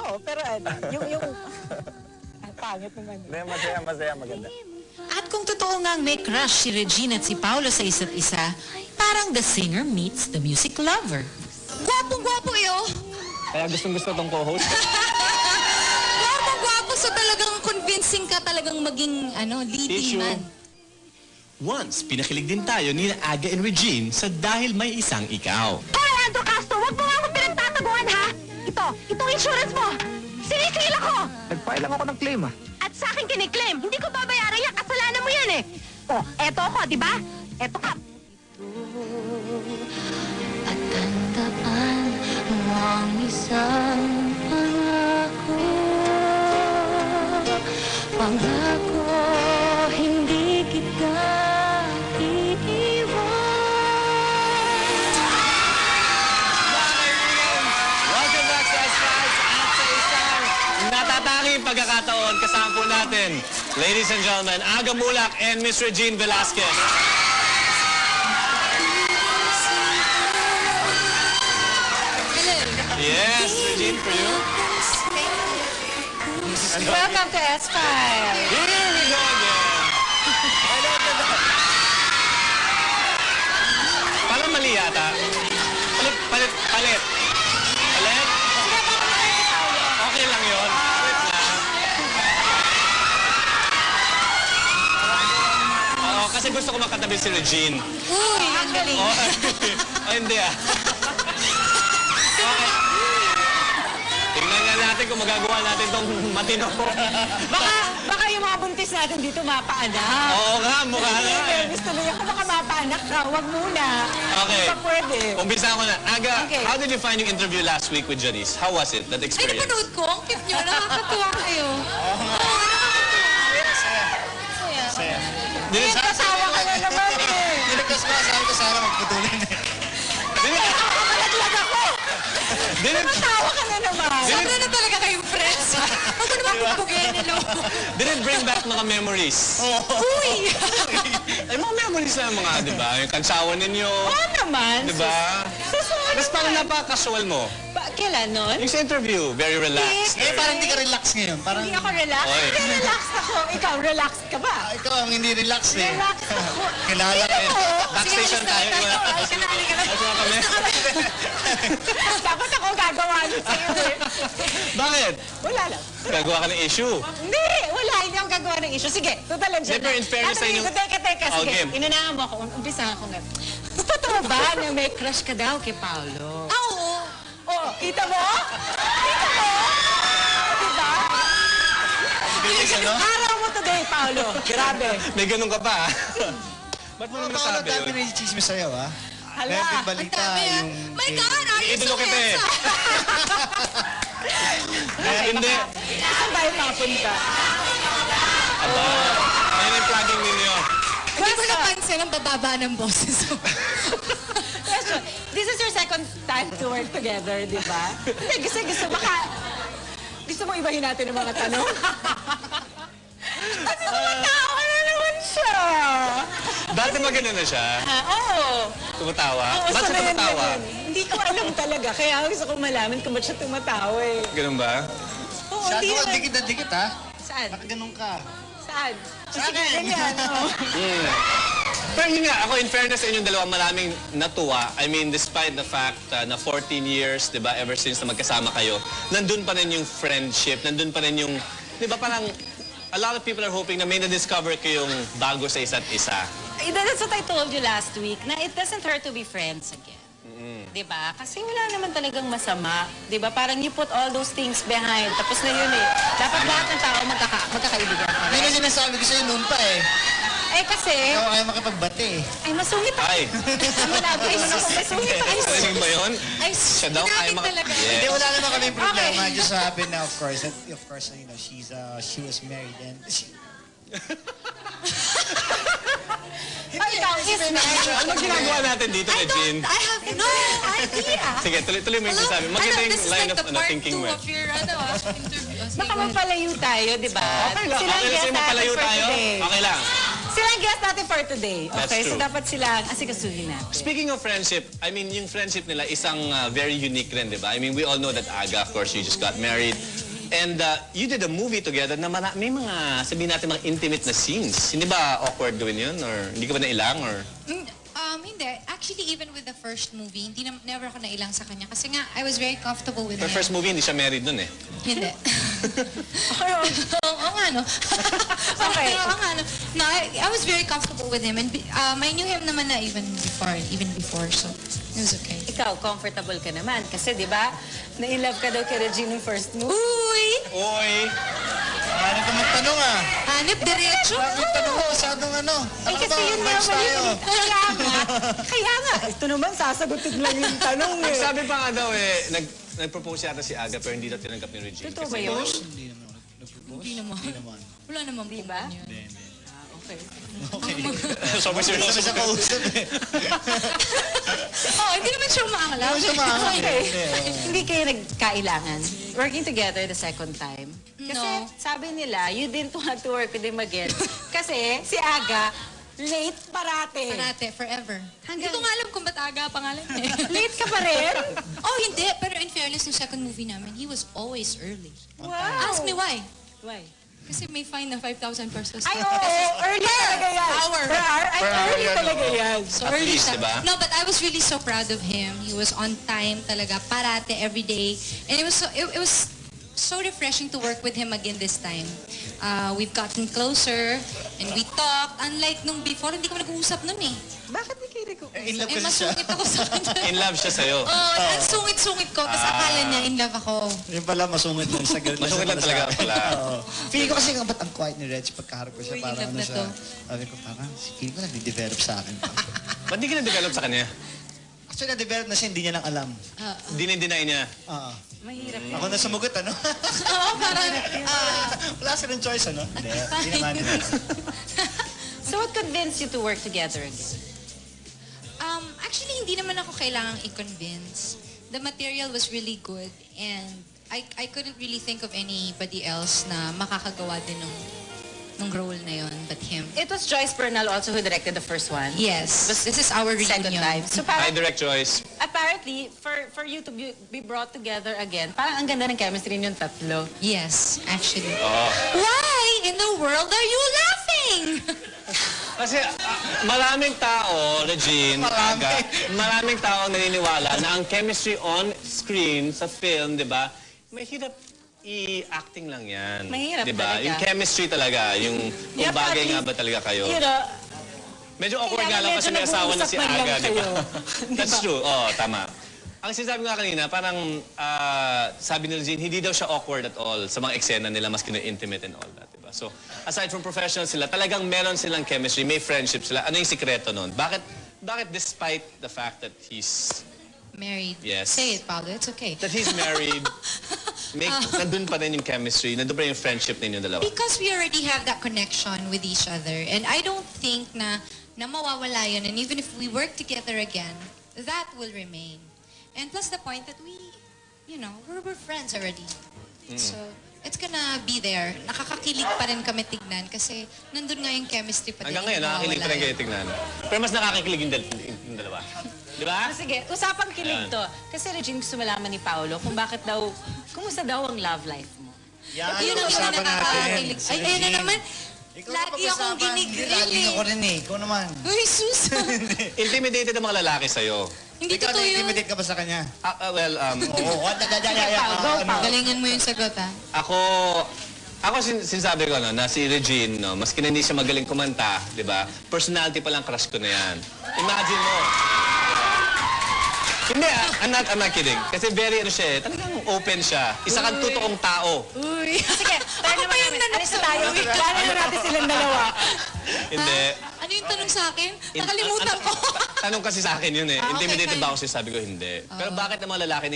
Oo, pero ano, yung ang pangit naman. Hindi, masaya, maganda. At kung totoo ngang may crush si Regine at si Paolo sa isa't isa, parang the singer meets the music lover. Gwapong-gwapo yo. Kaya gustong-gusto tong co-host. Gwapong-gwapo. So talagang convincing ka talagang maging leading Issue. man. Once, pinakilig din tayo ni Aga and Regine sa Dahil May Isang Ikaw. Hoy, Andrew Castro, wag mo nga akong pinagtataguan, ha? Itong insurance mo. Sinisingil ako. Nag-file lang ako ng claim, ah. At sa akin kiniklaim, hindi ko babayaran yan. Kasalanan mo yan, eh. Oh, eto ako, di ba? Eto ka. At tandaan mo ang isang pangako. Pangako, hindi kita iiwan. Welcome back sa S5 at sa isang natatanging pagkakataon kasama po natin, ladies and gentlemen, Aga Mulak and Miss Regine Velasquez. Yes, Regine, for you. Welcome to S-File. Here we go again. Parang mali yata. Palit. Palit? Okay lang yun. Palit na. Oo, kasi gusto ko makatabi si Regine. Uy, ang galing. Oh, hindi ah. Okay. Tingnan nga natin kung magagawa natin itong matino. Baka yung mga buntis natin dito mapaanak. Oo nga, mukha nga eh. Gusto nila kung baka mapaanak ka, wag muna. Okay. Hindi pa pwede. Umpisa ko na. Aga, Okay. how did you find yung interview last week with Janice? How was it, that Ay, experience? napanood ko. Ang cute nyo. Nakakatuwa kayo. Oo, nakakatuwa. Saya. Did it Kasawa ka na naman eh. Nilagas ko, sabi ko sana magputulin eh. Malaglag ako. Did it, Tawa ka na naman. Sobra na talaga kayong friends. Huwag mo naman pupugin, hello. did it bring back mga memories? Uy! Ay, mga memories na mga, di ba? Yung kansawan ninyo. Oo naman. Di ba? Tapos parang napaka-casual mo. Kailan nun? Yung sa interview, very relaxed. Eh, parang hindi ka relax ngayon. Parang Hindi ako relax. Oy. Hindi relaxed ako. Ikaw, relaxed ka ba? ikaw ang hindi relax eh. Relaxed ako. Kilala ka eh. Backstation tayo. Ay, kanali ka na. Ayos na kami. Dapat ako gagawa nun sa'yo eh. Bakit? Wala lang. Gagawa ka ng issue. Hindi, wala. Hindi ako gagawa ng issue. Sige, totalan siya. Hindi, pero in fairness sa inyong- Teka. Oh, Sige, game. inunahan mo ako. Umpisa ako nga. Totoo ba na may crush ka daw kay Paolo? Oo. Oh, kita mo? Kita mo? Diba? Bilis, ano? Araw mo today, Paolo. Grabe. May ganun ka pa, ah. Ba't mo naman Paolo, nasabi dami yun? na yung chismis sa'yo, ha? Hala. Meron din Ang balita dami ah. yung... My God, are you Idolo so kita eh. handsome? Hindi. Saan tayo mapunta? Aba, ayun yung plugging ninyo. Hindi ko napansin ang bababa ng boses mo. Question. This is your second time to work together, di ba? Hindi, gusto baka... Gusto mo ibahin natin ang mga tanong? At tumatawa na naman siya. Dati maganda na siya. Oo. Tumatawa. Oo, Ba't siya sanayan na tumatawa? yun. Hindi ko alam talaga. Kaya gusto ko malaman kung ba't siya tumatawa eh. Ganun ba? Oo, Shadow hindi ka, naman. dikit na dikit, ha? Saan? Nakaganon ka. Saan? Sa Sige, akin. ganyan. oo. Pero yun nga, ako in fairness sa inyong dalawa, maraming natuwa. I mean, despite the fact na 14 years, di ba, ever since na magkasama kayo, nandun pa rin yung friendship, nandun pa rin yung, di ba, parang, a lot of people are hoping na may na-discover kayong bago sa isa't isa. That's what I told you last week, na it doesn't hurt to be friends again. Diba? Kasi wala naman talagang masama. Diba? Parang you put all those things behind. Tapos na yun eh. Dapat lahat ng tao magkakaibigan. Hindi na sinasabi ko sa'yo noon pa eh. Eh kasi, Ikaw ayaw makipagbati eh. ay masungit ako. Ay, Malabay mo na ako. Masungit ako. narinig mo yun? Ay, Siya daw ginamit kaya talaga. Hindi, Yes. wala naman kami problema. Just so happen na, of course, you know, she was married and... Ay, ikaw, is married. Ano ginagawa natin dito, Regine? I have no idea. Sige, tuloy mo yung sinasabi. Maganda yung This is line like the of part thinking 2 mo. of your interview. Baka magpalayo tayo, di ba? Okay lang. Sila ang Okay lang guest sa'yo natin mapalayo for tayo? today. Okay lang. Sila ang guest natin for today. That's Okay, so true. dapat sila ang asikasuhin natin. Speaking of friendship, I mean, yung friendship nila isang very unique rin, di ba? I mean, we all know that Aga, of course, you just got married. And you did a movie together na may mga, sabihin natin, mga intimate na scenes. Hindi ba awkward gawin yun? Or hindi ka ba nailang? Or... Hindi. Actually, even with the first movie, never ako nailang sa kanya. Kasi nga, I was very comfortable with Her him. first movie, hindi siya married nun eh. Hindi. Oo nga, no? Okay. Oo nga, no? No, I was very comfortable with him. And I knew him naman na even before, so it was okay. Ikaw, comfortable ka naman. Kasi, di ba, na-in-love ka daw kay Regine nung first movie. Uy! Oy! Ano ka magtanong ah? Hanip, diretso. Tanong ko, masyadong ano? Eh, kasi yun nga, Kaya nga. Ito naman, sasagutin lang yung tanong eh. Sabi pa nga daw eh, nag-propose yata si Aga pero hindi daw tinanggap ni Regine. Totoo Kasi- ba yun? Hindi naman ako nag-propose. Hindi naman. Wala naman Di po ba? yun. Okay. Okay. So, may Sabi seryoso sa kausap eh. Oh, hindi naman siya umaangalaw. Hindi siya maangat. Okay. Hindi kayo nagkailangan. Working together the second time. Kasi No. sabi nila, you didn't want to work with him again. Kasi si Aga, late parate. Parate, forever. Hindi ko nga alam kung ba't Aga pangalan eh. Late ka pa rin? Oh, hindi. Pero in fairness, yung second movie namin, he was always early. Wow. Ask me why. Why? Kasi may fine na 5,000 pesos. Ay, oo. Early talaga yan. hour. Per hour? Ay, early talaga yan. So At early least, siya. diba? No, but I was really so proud of him. He was on time talaga, parate every day. And it was so refreshing to work with him again this time. We've gotten closer and we talked. Unlike nung before, hindi kami nag-uusap nun eh. Bakit di kayo nag-uusap? In love Eh, kasi siya. masungit ako sa kanya. In love siya sa'yo. Oh, ang sungit-sungit ko. Tapos akala niya in love ako. Yung pala, masungit lang siya. Masungit lang talaga pala. Oo. Feeling ko kasi nga ba't ang quiet ni Reg pagkaharap ko siya. Uy, Parang in love ano na siya. to. Sabi ko parang, feeling ko nag-develop sa akin. Ba't di ka na-develop sa kanya? Actually, na-develop na siya, hindi niya lang alam. Dinideny niya. Oo. Mahirap. Ako na sumugot, ano? Oo, parang... Wala silang choice, ano? Hindi naman. So what convinced you to work together again? Actually, hindi naman ako kailangang i-convince. The material was really good and I couldn't really think of anybody else na makakagawa din nung role na yon but him. It was Joyce Bernal also who directed the first one. Yes, this is our Second reunion. time. So Hi, parang, Direct Joyce. apparently, for you to be brought together again, parang ang ganda ng chemistry ninyong tatlo. Yes, actually. Oo. Why in the world are you laughing? Kasi maraming tao, Regine, Aga, maraming tao naniniwala na ang chemistry on screen sa film, di ba, mahirap i-acting lang yan. Mahirap di ba? talaga. Yung chemistry talaga, yung kung Yeah, bagay at nga least, ba talaga kayo. You know, Medyo awkward nga lang Kailangan kasi may medyo asawa na si nag-uusap man lang Aga, di ba? kayo. That's true. Oo, tama. Ang sinasabi ko nga kanina, parang sabi ni Regine, hindi daw siya awkward at all sa mga eksena nila, maski na intimate and all that, di ba? So, aside from professional sila, talagang meron silang chemistry, may friendship sila. Ano yung sikreto nun? Bakit despite the fact that he's Married. Yes. Say it, Paulo. It's okay. married, nandun pa rin yung chemistry, nandun pa rin yung friendship ninyo dalawa? Because we already have that connection with each other. And I don't think na mawawala yun. And even if we work together again, that will remain. And plus the point that we're friends already. So, it's gonna be there. Nakakakilig pa rin kami tignan kasi nandun nga yung chemistry pa din. Hanggang ngayon, nakakilig pa rin kayo tignan. Pero mas nakakakilig yung dalawa. Di ba? sige, usapang kilig to. Kasi Regine, gusto malaman ni Paolo kung bakit daw, kumusta daw ang love life mo? Yan, Yun ang usapan natin. nakakakilig. Si Ay, ayun na Regine. naman. Ikaw Lagi na akong pag-usapan. ginigrill Lagi eh. ako rin eh. Ikaw naman. Uy, sus! Intimidated ang mga lalaki sa'yo. Hindi Ikaw totoo yun. na-intimidate ka ba sa kanya? Well, Oo. Galingan mo yung sagot, ha? Ako sinasabi ko na si Regine, no, maski na hindi siya magaling kumanta, di ba? Personality pa lang crush ko na yan. Imagine mo. Hindi, I'm not kidding. Kasi very siya talagang open siya. Isa kang totoong tao. Uy. Sige, tayo Ako naman pa yung namin. Alis na tayo. nanalo. Wala na natin silang dalawa. Hindi. Ano yung tanong sa akin? Nakalimutan ko. Tanong kasi sa akin yun eh. Intimidated ba ako? Sabi ko hindi. Pero bakit ang mga lalaki na